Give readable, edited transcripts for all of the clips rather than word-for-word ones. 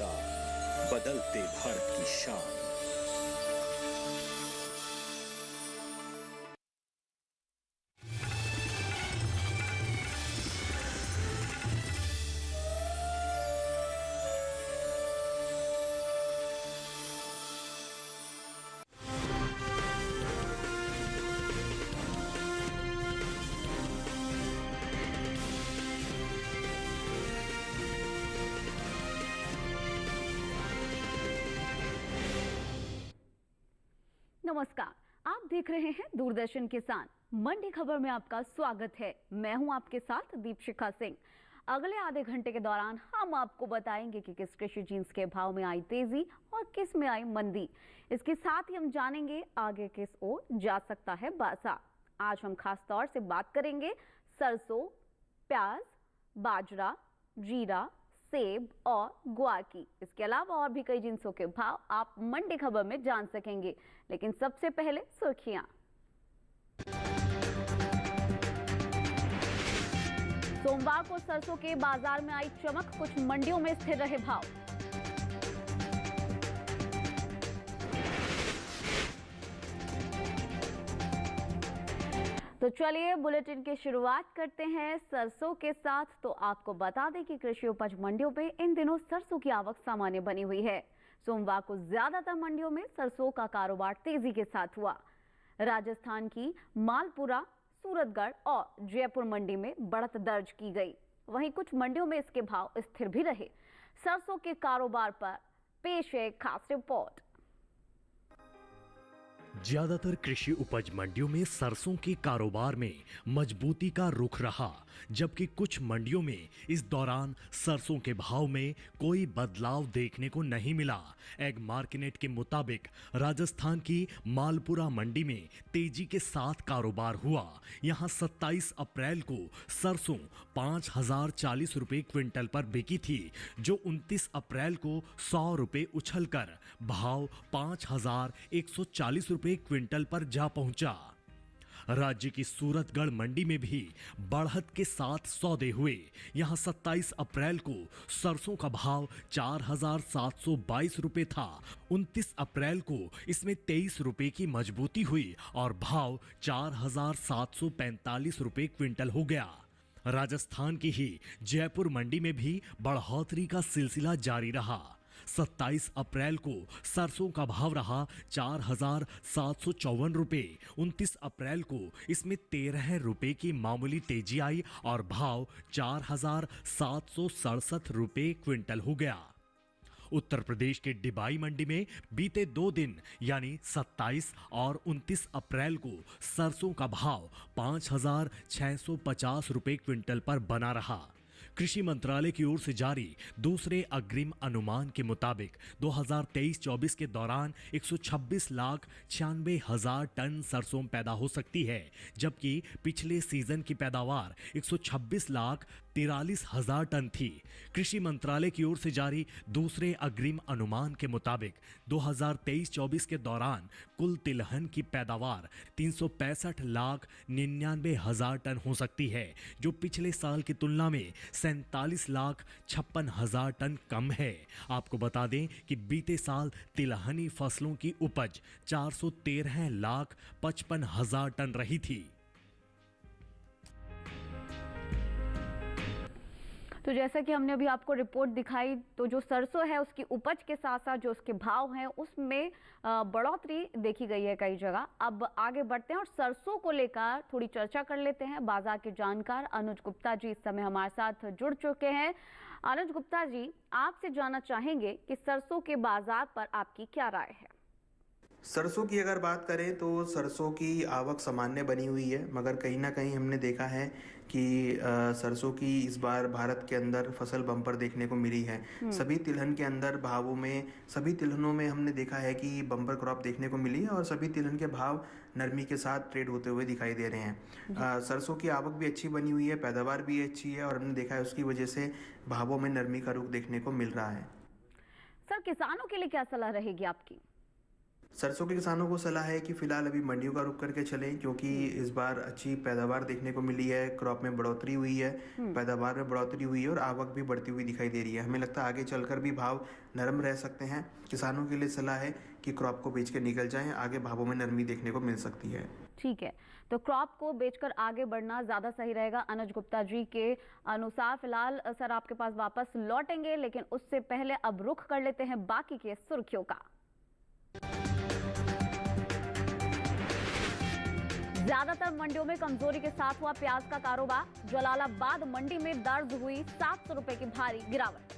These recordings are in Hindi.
साथ बदलते भारत की शान। नमस्कार, आप देख रहे हैं दूरदर्शन किसान। मंडी खबर में आपका स्वागत है। मैं हूं आपके साथ दीपशिखा सिंह। अगले आधे घंटे के दौरान हम आपको बताएंगे कि किस कृषि जिन्स के भाव में आई तेजी और किस में आई मंदी। इसके साथ ही हम जानेंगे आगे किस ओर जा सकता है बाजार। आज हम खास तौर से बात करेंगे सरसों, प्याज, बाजरा, जीरा, सेब और ग्वार की। इसके अलावा और भी कई जिन्सों के भाव आप मंडी खबर में जान सकेंगे। लेकिन सबसे पहले सुर्खियां। सोमवार को सरसों के बाजार में आई चमक, कुछ मंडियों में स्थिर रहे भाव। तो चलिए बुलेटिन की शुरुआत करते हैं सरसों के साथ। तो आपको बता दें कि कृषि उपज मंडियों में इन दिनों सरसों की आवक सामान्य बनी हुई है। सोमवार को ज्यादातर मंडियों में सरसों का कारोबार तेजी के साथ हुआ। राजस्थान की मालपुरा, सूरतगढ़ और जयपुर मंडी में बढ़त दर्ज की गई। वहीं कुछ मंडियों में इसके भाव स्थिर भी रहे। सरसों के कारोबार पर पेश है खास रिपोर्ट। ज्यादातर कृषि उपज मंडियों में सरसों के कारोबार में मजबूती का रुख रहा, जबकि कुछ मंडियों में इस दौरान सरसों के भाव में कोई बदलाव देखने को नहीं मिला। एग मार्केट के मुताबिक राजस्थान की मालपुरा मंडी में तेजी के साथ कारोबार हुआ। यहां 27 अप्रैल को सरसों 5,040 रुपए क्विंटल पर बिकी थी, जो 29 अप्रैल को 100 रुपए उछलकर भाव 5,140 रुपए क्विंटल पर जा पहुंचा। राज्य की सूरतगढ़ मंडी में भी बढ़त के साथ सौदे हुए। यहां 27 अप्रैल को सरसों का भाव 4,722 रुपए था। 29 अप्रैल को इसमें 23 रुपए की मजबूती हुई और भाव 4,745 रुपए क्विंटल हो गया। राजस्थान की ही जयपुर मंडी में भी बढ़ोतरी का सिलसिला जारी रहा। 27 अप्रैल को सरसों का भाव रहा 4,754 रुपए। 29 अप्रैल को इसमें 13 रुपए की मामूली तेजी आई और भाव 4,767 रुपए क्विंटल हो गया। उत्तर प्रदेश के डिबाई मंडी में बीते 2 दिन यानी 27 और 29 अप्रैल को सरसों का भाव 5,650 रुपए क्विंटल पर बना रहा। कृषि मंत्रालय की ओर से जारी दूसरे अग्रिम अनुमान के मुताबिक 2023-24 के दौरान 126,96,000 टन सरसों पैदा हो सकती है, जबकि पिछले सीजन की पैदावार 126,43,000 टन थी। कृषि मंत्रालय की ओर से जारी दूसरे अग्रिम अनुमान के मुताबिक 2023-24 के दौरान कुल तिलहन की पैदावार 365,99,000 टन हो सकती है, जो पिछले साल की तुलना में 47,56,000 टन कम है। आपको बता दें कि बीते साल तिलहनी फसलों की उपज 413,55,000 टन रही थी। तो जैसा कि हमने अभी आपको रिपोर्ट दिखाई, तो जो सरसों है उसकी उपज के साथ साथ जो उसके भाव हैं उसमें बढ़ोतरी देखी गई है कई जगह। अब आगे बढ़ते हैं और सरसों को लेकर थोड़ी चर्चा कर लेते हैं। बाजार के जानकार अनुज गुप्ता जी इस समय हमारे साथ जुड़ चुके हैं। अनुज गुप्ता जी, आपसे जानना चाहेंगे कि सरसों के बाजार पर आपकी क्या राय है? सरसों की अगर बात करें तो सरसों की आवक सामान्य बनी हुई है, मगर कहीं ना कहीं हमने देखा है कि सरसों की इस बार भारत के अंदर फसल बम्पर देखने को मिली है। सभी तिलहन के अंदर भावों में, सभी तिलहनों में हमने देखा है कि बम्पर क्रॉप देखने को मिली है और सभी तिलहन के भाव नरमी के साथ ट्रेड होते हुए दिखाई दे रहे हैं। सरसों की आवक भी अच्छी बनी हुई है, पैदावार भी अच्छी है और हमने देखा है उसकी वजह से भावों में नरमी का रुख देखने को मिल रहा है। सर, किसानों के लिए क्या सलाह रहेगी आपकी? सरसों के किसानों को सलाह है कि फिलहाल अभी मंडियों का रुख करके चलें, क्योंकि इस बार अच्छी पैदावार देखने को मिली है, क्रॉप में बढ़ोतरी हुई है, पैदावार में बढ़ोतरी हुई है और आवक भी बढ़ती हुई दिखाई दे रही है। हमें लगता है आगे चलकर भी भाव नरम रह सकते हैं। किसानों के लिए सलाह है कि क्रॉप को बेच के निकल जाएं, आगे भावों में नरमी देखने को मिल सकती है। ठीक है, तो क्रॉप को बेचकर आगे बढ़ना ज्यादा सही रहेगा। अनुज गुप्ता जी के अनुसार फिलहाल सर आपके पास वापस लौटेंगे, लेकिन उससे पहले अब रुख कर लेते हैं बाकी के सुर्खियों का। ज्यादातर मंडियों में कमजोरी के साथ हुआ प्याज का कारोबार। जलालाबाद मंडी में दर्ज हुई 700 रुपए की भारी गिरावट।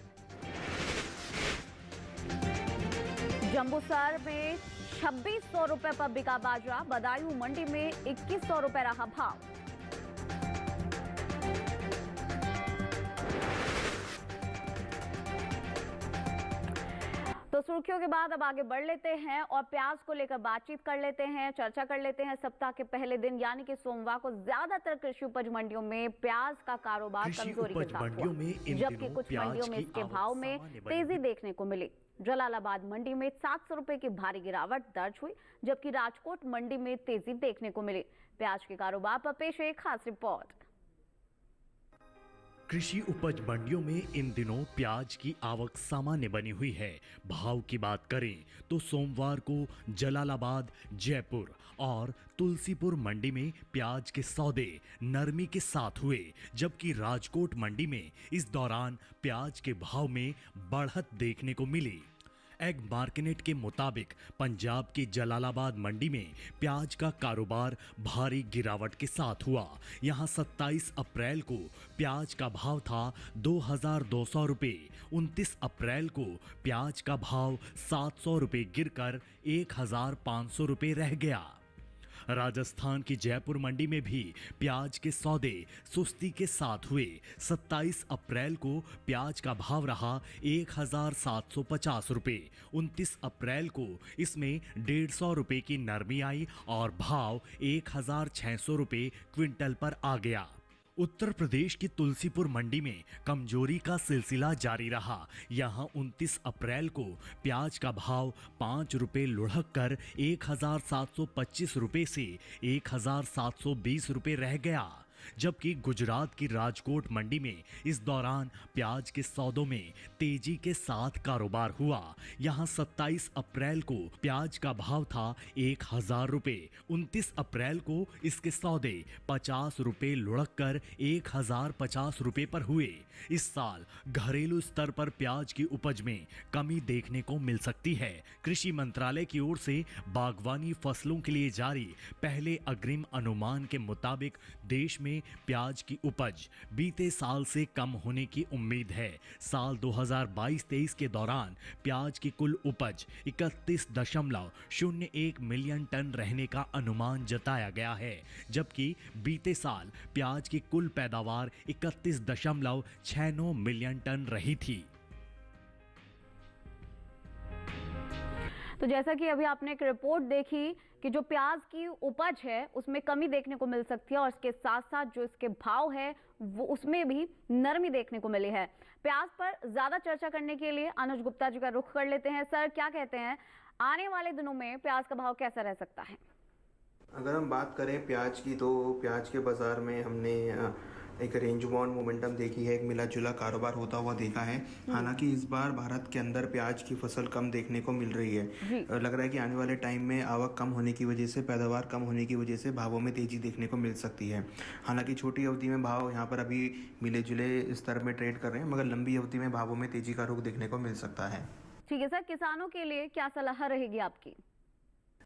जंबूसर में 2600 रुपए पर बिका बाजरा। बदायूं मंडी में 2100 रुपए रहा भाव। तो सुर्खियों के बाद अब आगे बढ़ लेते हैं और प्याज को लेकर बातचीत कर लेते हैं, चर्चा कर लेते हैं। सप्ताह के पहले दिन यानी कि सोमवार को ज्यादातर कृषि उपज मंडियों में प्याज का कारोबार कमजोरी के साथ हुआ, जबकि कुछ मंडियों में इसके भाव में तेजी देखने को मिली। जलालाबाद मंडी में 700 रुपए की भारी गिरावट दर्ज हुई, जबकि राजकोट मंडी में तेजी देखने को मिली। प्याज के कारोबार पर पेश है खास रिपोर्ट। कृषि उपज मंडियों में इन दिनों प्याज की आवक सामान्य बनी हुई है। भाव की बात करें तो सोमवार को जलालाबाद, जयपुर और तुलसीपुर मंडी में प्याज के सौदे नरमी के साथ हुए, जबकि राजकोट मंडी में इस दौरान प्याज के भाव में बढ़त देखने को मिली। एग मार्केट के मुताबिक पंजाब की जलालाबाद मंडी में प्याज का कारोबार भारी गिरावट के साथ हुआ। यहां 27 अप्रैल को प्याज का भाव था 2200 रुपए। 29 अप्रैल को प्याज का भाव 700 रुपए गिरकर 1500 रुपए रह गया। राजस्थान की जयपुर मंडी में भी प्याज के सौदे सुस्ती के साथ हुए। 27 अप्रैल को प्याज का भाव रहा 1750 रुपए। 29 अप्रैल को इसमें 150 रुपए की नरमी आई और भाव 1600 रुपए क्विंटल पर आ गया। उत्तर प्रदेश की तुलसीपुर मंडी में कमजोरी का सिलसिला जारी रहा। यहां 29 अप्रैल को प्याज का भाव 5 रुपए लुढ़क कर 1725 रुपए से 1720 रुपए रह गया, जबकि गुजरात की राजकोट मंडी में इस दौरान प्याज के सौदों में तेजी के साथ कारोबार हुआ। यहां 27 अप्रैल को प्याज का भाव था 1000 रुपए। 29 अप्रैल को इसके सौदे 50 रुपए लुढ़क कर 1050 रुपए पर हुए। इस साल घरेलू स्तर पर प्याज की उपज में कमी देखने को मिल सकती है। कृषि मंत्रालय की ओर से बागवानी फसलों के लिए जारी पहले अग्रिम अनुमान के मुताबिक देश में प्याज की उपज बीते साल से कम होने की उम्मीद है। साल 2022-23 के दौरान प्याज की कुल उपज 31.01 मिलियन टन रहने का अनुमान जताया गया है, जबकि बीते साल प्याज की कुल पैदावार 31.69 मिलियन टन रही थी। तो जैसा कि अभी आपने एक रिपोर्ट देखी कि जो प्याज की उपज है उसमें कमी देखने को मिल सकती है और इसके साथ साथ जो इसके भाव है वो उसमें भी नरमी देखने को मिली है। प्याज पर ज्यादा चर्चा करने के लिए अनुज गुप्ता जी का रुख कर लेते हैं। सर, क्या कहते हैं, आने वाले दिनों में प्याज का भाव कैसा रह सकता है? अगर हम बात करें प्याज की, तो प्याज के बाज़ार में हमने एक रेंज बाउंड मोमेंटम देखी है, एक मिला जुला कारोबार होता हुआ देखा है। हालांकि इस बार भारत के अंदर प्याज की फसल कम देखने को मिल रही है। लग रहा है कि आने वाले टाइम में आवक कम होने की वजह से, पैदावार कम होने की वजह से भावों में तेजी देखने को मिल सकती है। हालांकि छोटी अवधि में भाव यहाँ पर अभी मिले जुले स्तर में ट्रेड कर रहे हैं, मगर लंबी अवधि में भावों में तेजी का रुख देखने को मिल सकता है। ठीक है सर, किसानों के लिए क्या सलाह रहेगी आपकी?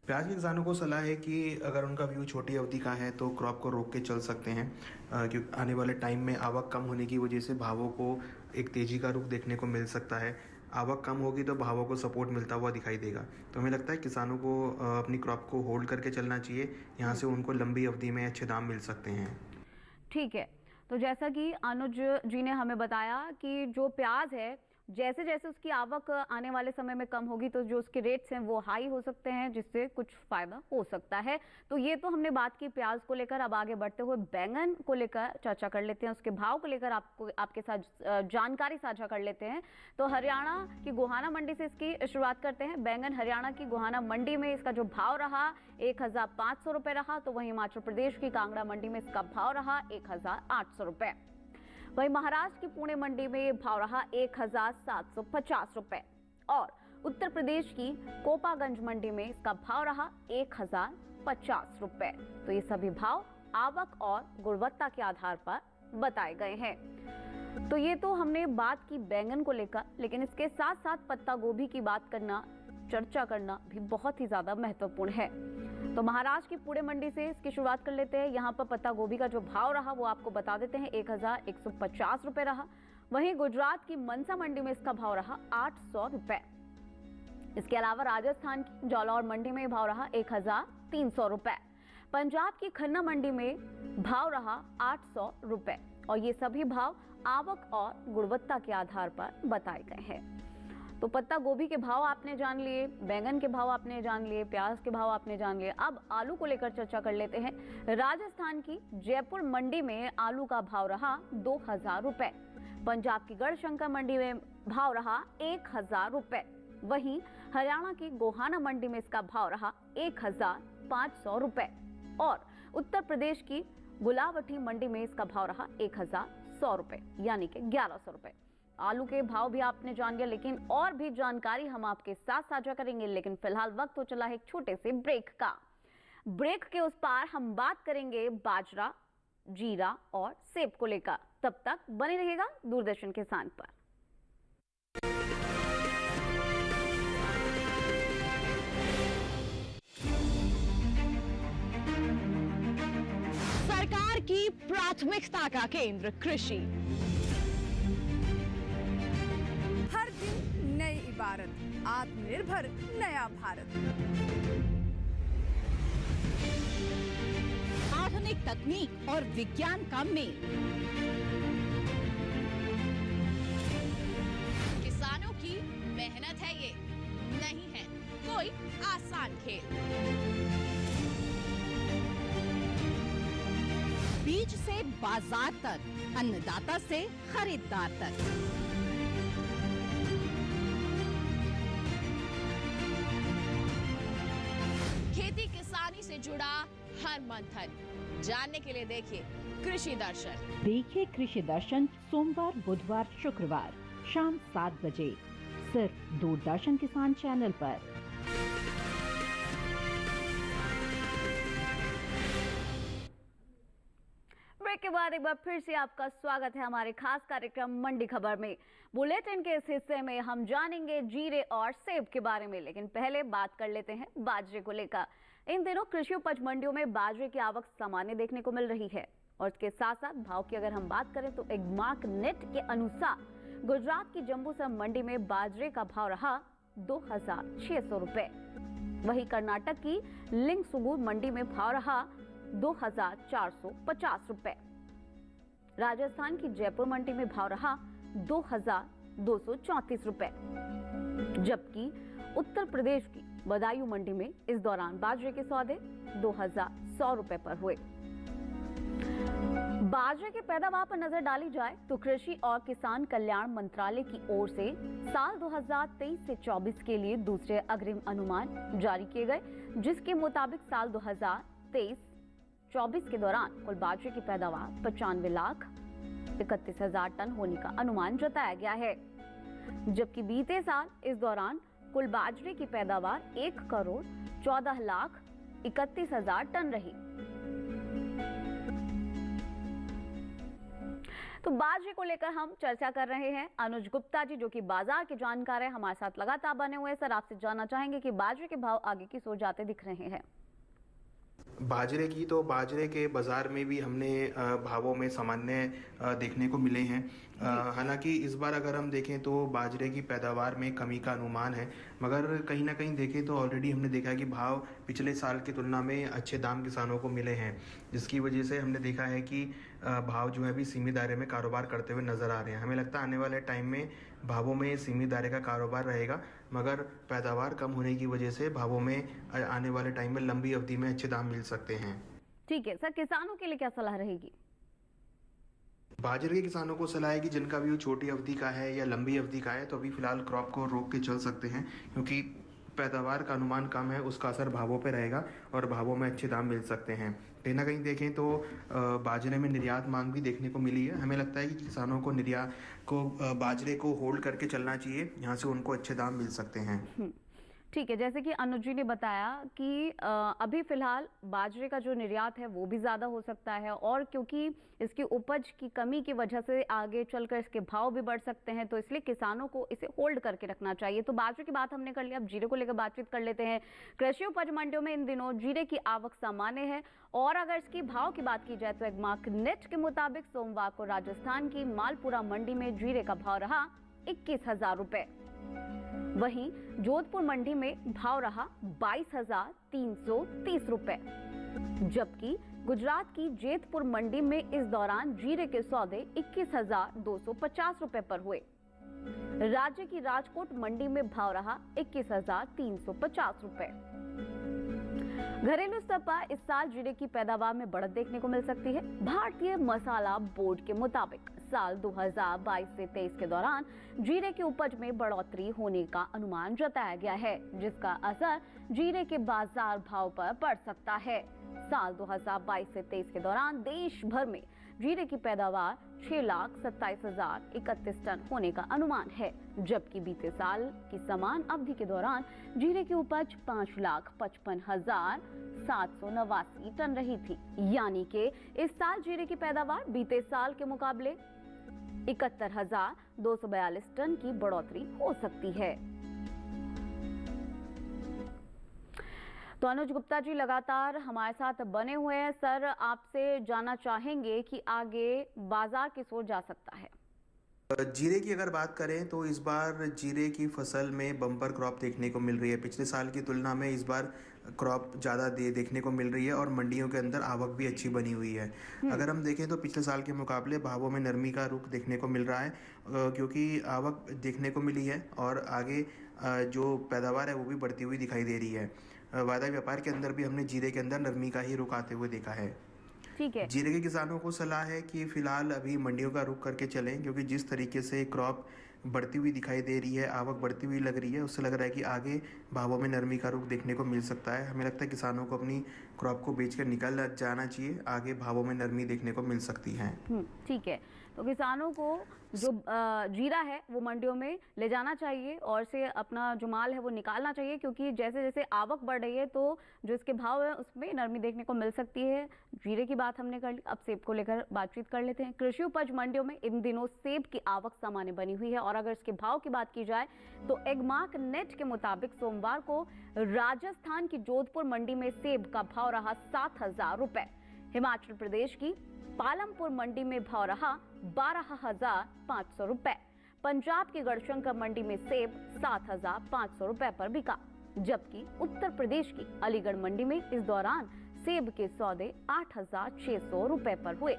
प्याज के किसानों को सलाह है कि अगर उनका व्यू छोटी अवधि का है तो क्रॉप को रोक के चल सकते हैं, क्योंकि आने वाले टाइम में आवक कम होने की वजह से भावों को एक तेजी का रुख देखने को मिल सकता है। आवक कम होगी तो भावों को सपोर्ट मिलता हुआ दिखाई देगा। तो हमें लगता है किसानों को अपनी क्रॉप को होल्ड करके चलना चाहिए। यहाँ से उनको लंबी अवधि में अच्छे दाम मिल सकते हैं। ठीक है, तो जैसा कि अनुज जी ने हमें बताया कि जो प्याज है जैसे जैसे उसकी आवक आने वाले समय में कम होगी तो जो उसके रेट्स हैं वो हाई हो सकते हैं, जिससे कुछ फायदा हो सकता है। तो ये तो हमने बात की प्याज को लेकर। अब आगे बढ़ते हुए बैंगन को लेकर चर्चा कर लेते हैं, उसके भाव को लेकर आपके साथ जानकारी साझा कर लेते हैं। तो हरियाणा की गोहाना मंडी से इसकी शुरुआत करते हैं। बैंगन हरियाणा की गोहाना मंडी में इसका जो भाव रहा 1500 रुपए रहा। तो वहीं हिमाचल प्रदेश की कांगड़ा मंडी में इसका भाव रहा 1800 रुपए। वहीं महाराष्ट्र की पुणे मंडी में ये भाव रहा 1750 रुपए और उत्तर प्रदेश की कोपागंज मंडी में इसका भाव रहा 1050 रुपए। तो ये सभी भाव आवक और गुणवत्ता के आधार पर बताए गए हैं। तो ये तो हमने बात की बैंगन को लेकर, लेकिन इसके साथ साथ पत्ता गोभी की बात करना, चर्चा करना भी बहुत ही ज्यादा महत्वपूर्ण है। तो महाराष्ट्र की पुणे मंडी से इसकी शुरुआत कर लेते हैं। यहाँ पर पत्ता गोभी का जो भाव रहा वो आपको बता देते हैं, 1150 रुपए रहा। वहीं गुजरात की मनसा मंडी में इसका भाव रहा 800 रुपए। इसके अलावा राजस्थान की जालौर मंडी में भाव रहा 1300 रुपए। पंजाब की खन्ना मंडी में भाव रहा 800 रुपए और ये सभी भाव आवक और गुणवत्ता के आधार पर बताए गए हैं। तो पत्ता गोभी के भाव आपने जान लिए, बैंगन के भाव आपने जान लिए, प्याज के भाव आपने जान लिए। अब आलू को लेकर चर्चा कर लेते हैं। राजस्थान की जयपुर मंडी में आलू का भाव रहा 2000 रुपए। पंजाब की गढ़शंकर मंडी में भाव रहा 1000 रुपए। वहीं हरियाणा की गोहाना मंडी में इसका भाव रहा 1500 रुपए और उत्तर प्रदेश की गुलावटी मंडी में इसका भाव रहा 1100 रुपए, यानी कि 1100 रुपए। आलू के भाव भी आपने जान लिया, लेकिन और भी जानकारी हम आपके साथ साझा करेंगे। लेकिन फिलहाल वक्त हो चला है एक छोटे से ब्रेक का। ब्रेक के उस पार हम बात करेंगे बाजरा, जीरा और सेब को लेकर। तब तक बने रहिएगा दूरदर्शन किसान पर। सरकार की प्राथमिकता का केंद्र कृषि। हर दिन नई इबारत, आत्मनिर्भर नया भारत। आधुनिक तकनीक और विज्ञान का मेल। किसानों की मेहनत है ये, नहीं है कोई आसान खेल। बीज से बाजार तक, अन्नदाता से खरीदार तक। खेती किसानी से जुड़ा हर मंथन जानने के लिए देखिए कृषि दर्शन। देखिए कृषि दर्शन सोमवार, बुधवार, शुक्रवार शाम 7 बजे सिर्फ दूरदर्शन किसान चैनल पर। ब्रेक के बाद एक बार फिर से आपका स्वागत है हमारे खास कार्यक्रम मंडी खबर में। बुलेटिन के इस हिस्से में हम जानेंगे जीरे और सेब के बारे में, लेकिन पहले बात कर लेते हैं बाजरे को लेकर। इन दिनों कृषि उपज मंडियों में बाजरे की आवक सामान्य देखने को मिल रही है और इसके साथ साथ भाव की अगर हम बात करें तो एग्मार्क नेट के अनुसार गुजरात की जंबूसर मंडी में बाजरे का भाव रहा 2600 रुपए। वहीं कर्नाटक की लिंगसुगूर मंडी में भाव रहा 2450 रुपए। राजस्थान की जयपुर मंडी में भाव रहा 2234 रुपए, जबकि उत्तर प्रदेश की बदायूं मंडी में इस दौरान बाजरे के सौदे 2100 रुपए पर हुए। बाजरे की पैदावार पर नजर डाली जाए तो कृषि और किसान कल्याण मंत्रालय की ओर से साल 2023 से 24 के लिए दूसरे अग्रिम अनुमान जारी किए गए, जिसके मुताबिक साल 2023-24 के दौरान कुल बाजरे की पैदावार 95,31,000 टन होने का अनुमान जताया गया है, जबकि बीते साल इस दौरान कुल बाजरे की पैदावार 1,14,31,000 टन रही। तो बाजरे को लेकर हम चर्चा कर रहे हैं। अनुज गुप्ता जी जो कि बाजार के जानकार है हमारे साथ लगातार बने हुए हैं। सर, आपसे जानना चाहेंगे कि बाजरे के भाव आगे की ओर जाते दिख रहे हैं। बाजरे की तो बाजरे के बाज़ार में भी हमने भावों में सामान्य देखने को मिले हैं। हालांकि इस बार अगर हम देखें तो बाजरे की पैदावार में कमी का अनुमान है, मगर कहीं ना कहीं देखें तो ऑलरेडी हमने देखा कि भाव पिछले साल की तुलना में अच्छे दाम किसानों को मिले हैं, जिसकी वजह से हमने देखा है कि भाव जो है अभी सीमित दायरे में कारोबार करते हुए नज़र आ रहे हैं। हमें लगता है आने वाले टाइम में भावों में सीमित दायरे का कारोबार रहेगा, मगर पैदावार कम होने की वजह से भावों में आने वाले टाइम में लंबी अवधि में अच्छे दाम मिल सकते हैं। ठीक है सर, किसानों के लिए क्या सलाह रहेगी? बाजरे के किसानों को सलाह है कि जिनका भी छोटी अवधि का है या लंबी अवधि का है, तो अभी फिलहाल क्रॉप को रोक के चल सकते हैं, क्योंकि पैदावार का अनुमान कम है, उसका असर भावों पे रहेगा और भावों में अच्छे दाम मिल सकते हैं। कहीं ना कहीं देखें तो बाजरे में निर्यात मांग भी देखने को मिली है। हमें लगता है कि किसानों को निर्यात को बाजरे को होल्ड करके चलना चाहिए, यहाँ से उनको अच्छे दाम मिल सकते हैं। ठीक है, जैसे कि अनुज जी ने बताया कि अभी फिलहाल बाजरे का जो निर्यात है वो भी ज़्यादा हो सकता है, और क्योंकि इसकी उपज की कमी की वजह से आगे चलकर इसके भाव भी बढ़ सकते हैं, तो इसलिए किसानों को इसे होल्ड करके रखना चाहिए। तो बाजरे की बात हमने कर ली, अब जीरे को लेकर बातचीत कर लेते हैं। कृषि उपज मंडियों में इन दिनों जीरे की आवक सामान्य है, और अगर इसकी भाव की बात की जाए तो एग्मार्क नेट के मुताबिक सोमवार को राजस्थान की मालपुरा मंडी में जीरे का भाव रहा 21,000 रुपए। वहीं जोधपुर मंडी में भाव रहा 22,330 रुपए, जबकि गुजरात की जेतपुर मंडी में इस दौरान जीरे के सौदे 21,250 रुपए पर हुए। राज्य की राजकोट मंडी में भाव रहा 21,350 रुपए। घरेलू स्तर पर इस साल जीरे की पैदावार में बढ़त देखने को मिल सकती है। भारतीय मसाला बोर्ड के मुताबिक साल 2022 से 23 के दौरान जीरे की उपज में बढ़ोतरी होने का अनुमान जताया गया है, जिसका असर जीरे के बाजार भाव पर पड़ सकता है। साल 2022 से 23 के दौरान देश भर में जीरे की पैदावार 6,27,031 टन होने का अनुमान है, जबकि बीते साल की समान अवधि के दौरान जीरे की उपज 5,55,789 टन रही थी। यानी कि इस साल जीरे की पैदावार बीते साल के मुकाबले 71,242 टन की बढ़ोतरी हो सकती है। तो अनुज गुप्ता जी लगातार हमारे साथ बने हुए हैं। सर, आपसे जानना चाहेंगे कि आगे बाजार किस ओर जा सकता है? जीरे की अगर बात करें तो इस बार जीरे की फसल में बम्पर क्रॉप देखने को मिल रही है। पिछले साल की तुलना में इस बार क्रॉप ज़्यादा देखने को मिल रही है और मंडियों के अंदर आवक भी अच्छी बनी हुई है। अगर हम देखें तो पिछले साल के मुकाबले भावों में नरमी का रुख देखने को मिल रहा है, क्योंकि आवक देखने को मिली है और आगे जो पैदावार है वो भी बढ़ती हुई दिखाई दे रही है। वायदा व्यापार के अंदर भी हमने जीरे के अंदर नरमी का ही रुख आते हुए देखा है। ठीक है, जीरे के किसानों को सलाह है कि फिलहाल अभी मंडियों का रुख करके चलें, क्योंकि जिस तरीके से क्रॉप बढ़ती हुई दिखाई दे रही है, आवक बढ़ती हुई लग रही है, उससे लग रहा है कि आगे भावों में नरमी का रुख देखने को मिल सकता है। हमें लगता है किसानों को अपनी क्रॉप को बेचकर निकल जाना चाहिए, आगे भावों में नरमी देखने को मिल सकती है। ठीक है, तो किसानों को जो जीरा है वो मंडियों में ले जाना चाहिए और से अपना जो माल है वो निकालना चाहिए, क्योंकि जैसे जैसे आवक बढ़ रही है तो जो इसके भाव है उसमें नरमी देखने को मिल सकती है। जीरे की बात हमने कर ली, अब सेब को लेकर बातचीत कर लेते हैं। कृषि उपज मंडियों में इन दिनों सेब की आवक सामान्य बनी हुई है, और अगर इसके भाव की बात की जाए तो एग्मार्क नेट के मुताबिक सोमवार को राजस्थान की जोधपुर मंडी में सेब का भाव रहा 7,000 रुपए। हिमाचल प्रदेश की पालमपुर मंडी में भाव रहा 12,500 रुपए। पंजाब की गढ़शंकर मंडी में सेब 7,500 रुपए पर बिका, जबकि उत्तर प्रदेश की अलीगढ़ मंडी में इस दौरान सेब के सौदे 8,600 रुपए पर हुए।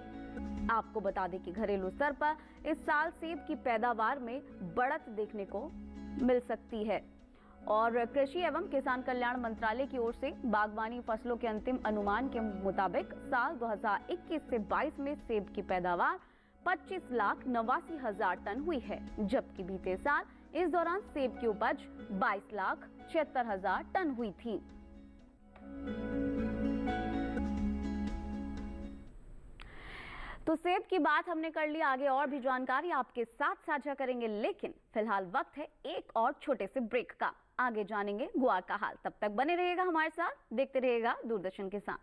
आपको बता दें कि घरेलू स्तर पर इस साल सेब की पैदावार में बढ़त देखने को मिल सकती है, और कृषि एवं किसान कल्याण मंत्रालय की ओर से बागवानी फसलों के अंतिम अनुमान के मुताबिक साल 2021 से 22 में सेब की पैदावार 25,89,000 टन हुई है, जबकि बीते साल इस दौरान सेब की उपज 22,76,000 टन हुई थी। तो सेब की बात हमने कर ली, आगे और भी जानकारी आपके साथ साझा करेंगे, लेकिन फिलहाल वक्त है एक और छोटे से ब्रेक का। आगे जानेंगे ग्वार का हाल, तब तक बने रहिएगा हमारे साथ, देखते रहिएगा दूरदर्शन के साथ।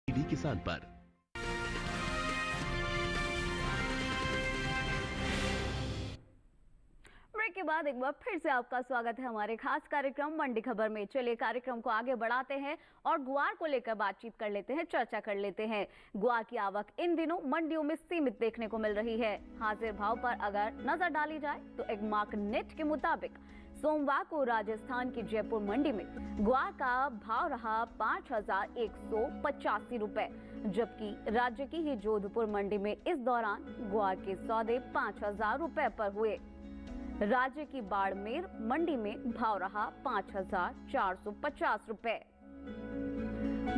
डीडी किसान पर। ब्रेक के बाद एक बार फिर से आपका स्वागत है हमारे खास कार्यक्रम मंडी खबर में। चलिए कार्यक्रम को आगे बढ़ाते हैं और ग्वार को लेकर बातचीत कर लेते हैं, चर्चा कर लेते हैं। ग्वार की आवक इन दिनों मंडियों में सीमित देखने को मिल रही है। हाजिर भाव पर अगर नजर डाली जाए तो एक मार्केट के मुताबिक सोमवार को राजस्थान की जयपुर मंडी में ग्वार का भाव रहा 5,185 रुपए, जबकि राज्य की ही जोधपुर मंडी में इस दौरान ग्वार के सौदे 5,000 रुपए पर हुए। राज्य की बाड़मेर मंडी में भाव रहा 5,450 रुपए।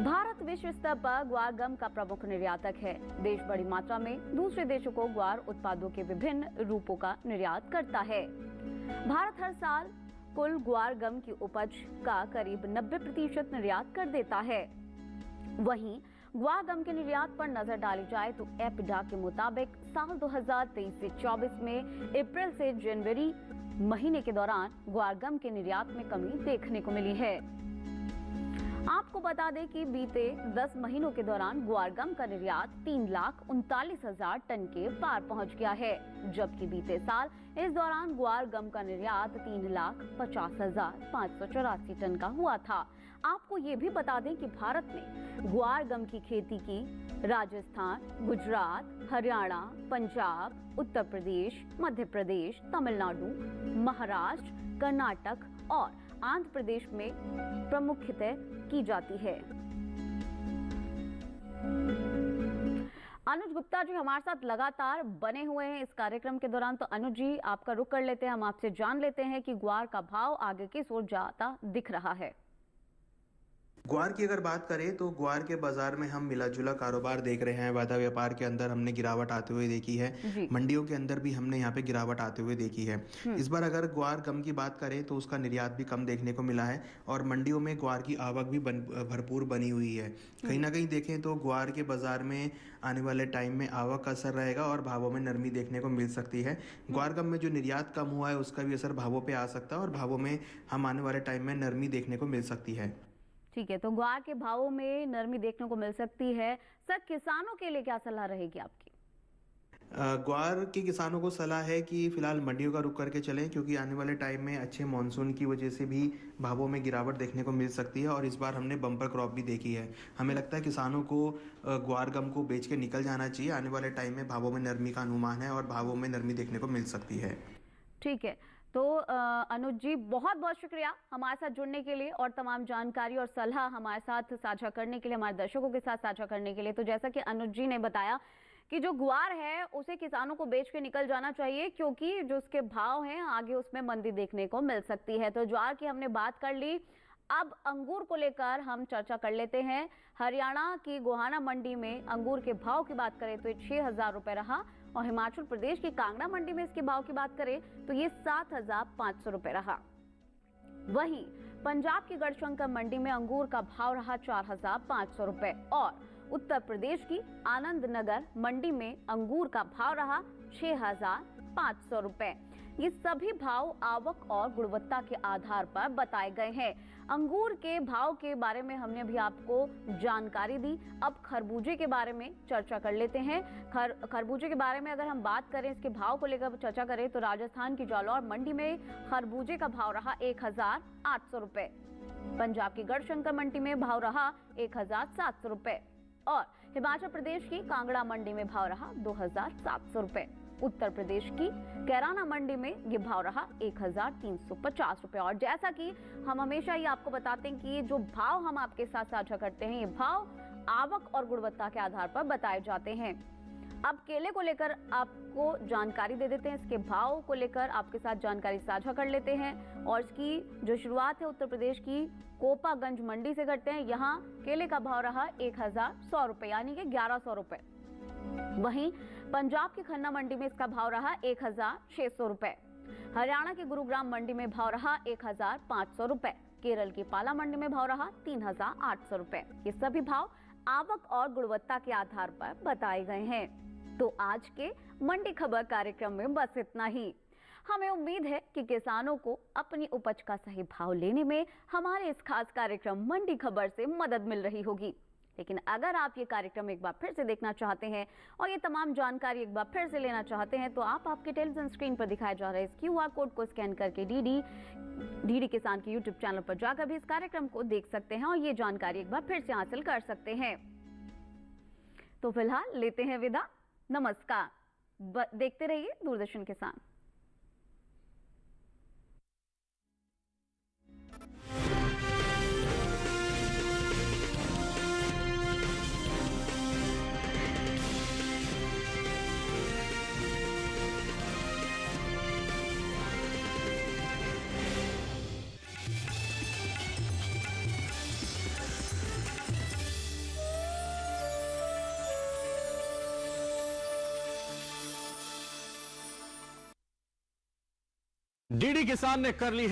भारत विश्व स्तर पर ग्वार गम का प्रमुख निर्यातक है। देश बड़ी मात्रा में दूसरे देशों को ग्वार उत्पादों के विभिन्न रूपों का निर्यात करता है। भारत हर साल कुल ग्वार गम की उपज का करीब 90% निर्यात कर देता है। वहीं ग्वार गम के निर्यात पर नजर डाली जाए तो एपिडा के मुताबिक साल 2023 से 24 में अप्रैल से जनवरी महीने के दौरान ग्वार गम के निर्यात में कमी देखने को मिली है। आपको बता दें कि बीते 10 महीनों के दौरान ग्वार गम का निर्यात 3,39,000 टन के पार पहुंच गया है, जबकि बीते साल इस दौरान ग्वार गम का निर्यात 3,50,584 टन का हुआ था। आपको ये भी बता दें कि भारत में ग्वार गम की खेती की राजस्थान, गुजरात, हरियाणा, पंजाब, उत्तर प्रदेश, मध्य प्रदेश, तमिलनाडु, महाराष्ट्र, कर्नाटक और आंध्र प्रदेश में प्रमुखतः की जाती है। अनुज गुप्ता जी हमारे साथ लगातार बने हुए हैं इस कार्यक्रम के दौरान। तो अनुज जी, आपका रुख कर लेते हैं, हम आपसे जान लेते हैं कि ग्वार का भाव आगे किस ओर जाता दिख रहा है। ग्वार की अगर बात करें तो ग्वार के बाजार में हम मिला जुला कारोबार देख रहे हैं। वादा व्यापार के अंदर हमने गिरावट आते हुए देखी है, मंडियों के अंदर भी हमने यहाँ पे गिरावट आते हुए देखी है। इस बार अगर ग्वार गम की बात करें तो उसका निर्यात भी कम देखने को मिला है और मंडियों में ग्वार की आवक भी भरपूर बनी हुई है। कहीं ना कहीं देखें तो ग्वार के बाजार में आने वाले टाइम में आवक का असर रहेगा और भावों में नरमी देखने को मिल सकती है। ग्वार गम में जो निर्यात कम हुआ है उसका भी असर भावों पे आ सकता है और भावों में हम आने वाले टाइम में नरमी देखने को मिल सकती है। ठीक है, तो ग्वार के भावों में नरमी देखने को मिल सकती है। सर, किसानों के लिए क्या सलाह रहेगी आपकी? ग्वार के किसानों को सलाह है कि फिलहाल मंडियों का रुख करके चलें, क्योंकि आने वाले टाइम में अच्छे मानसून की वजह से भी भावों में गिरावट देखने को मिल सकती है और इस बार हमने बम्पर क्रॉप भी देखी है। हमें लगता है किसानों को ग्वार गम को बेच के निकल जाना चाहिए। आने वाले टाइम में भावों में नरमी का अनुमान है और भावों में नरमी देखने को मिल सकती है। ठीक है, तो अनुज जी बहुत बहुत शुक्रिया हमारे साथ जुड़ने के लिए और तमाम जानकारी और सलाह हमारे साथ साझा करने के लिए, हमारे दर्शकों के साथ साझा करने के लिए। तो जैसा कि अनुज जी ने बताया कि जो ग्वार है उसे किसानों को बेच के निकल जाना चाहिए, क्योंकि जो उसके भाव हैं आगे उसमें मंदी देखने को मिल सकती है। तो ज्वार की हमने बात कर ली, अब अंगूर को लेकर हम चर्चा कर लेते हैं। हरियाणा की गोहाना मंडी में अंगूर के भाव की बात करें तो ये 6,000 रुपए रहा और हिमाचल प्रदेश की कांगड़ा मंडी में इसके भाव की बात करें तो ये 7,500 रुपए रहा। वहीं पंजाब की गढ़शंकर मंडी में अंगूर का भाव रहा 4,500 रुपए और उत्तर प्रदेश की आनंद नगर मंडी में अंगूर का भाव रहा 6,500 रुपए। ये सभी भाव आवक और गुणवत्ता के आधार पर बताए गए हैं। अंगूर के भाव के बारे में हमने भी आपको जानकारी दी। अब खरबूजे के बारे में चर्चा कर लेते हैं। खरबूजे के बारे में अगर हम बात करें, इसके भाव को लेकर चर्चा करें तो राजस्थान की जालौर मंडी में खरबूजे का भाव रहा 1,800 रुपए, पंजाब की गढ़शंकर मंडी में भाव रहा 1,700 रुपए और हिमाचल प्रदेश की कांगड़ा मंडी में भाव रहा 2,700 रुपए। उत्तर प्रदेश की कैराना मंडी में ये भाव रहा 1,350 रुपए। और जैसा कि हम हमेशा ही आपको बताते हैं कि जो भाव हम आपके साथ साझा करते हैं, ये भाव आवक और गुणवत्ता के आधार पर बताए जाते हैं। अब केले को लेकर आपको जानकारी दे देते हैं, इसके भाव को लेकर आपके साथ जानकारी साझा कर लेते हैं। और इसकी जो शुरुआत है उत्तर प्रदेश की कोपागंज मंडी से करते हैं। यहाँ केले का भाव रहा 1,100 रुपए यानी कि 1,100 रुपए। वहीं पंजाब की खन्ना मंडी में इसका भाव रहा 1,600 रुपए। हरियाणा के गुरुग्राम मंडी में भाव रहा 1,500 रुपए। केरल की पाला मंडी में भाव रहा 3,800 रुपए। ये सभी भाव आवक और गुणवत्ता के आधार पर बताए गए हैं। तो आज के मंडी खबर कार्यक्रम में बस इतना ही। हमें उम्मीद है कि किसानों को अपनी उपज का सही भाव लेने में हमारे इस खास कार्यक्रम मंडी खबर से मदद मिल रही होगी। लेकिन अगर आप ये कार्यक्रम एक बार फिर से देखना चाहते हैं और ये तमाम जानकारी एक बार फिर से लेना चाहते हैं तो आप आपके टेलीविजन स्क्रीन पर दिखाए जा रहे इस QR कोड को स्कैन करके डीडी किसान के YouTube चैनल पर जाकर भी इस कार्यक्रम को देख सकते हैं और ये जानकारी एक बार फिर से हासिल कर सकते हैं। तो फिलहाल लेते हैं विदा। नमस्कार। देखते रहिए दूरदर्शन किसान। डीडी किसान ने कर ली है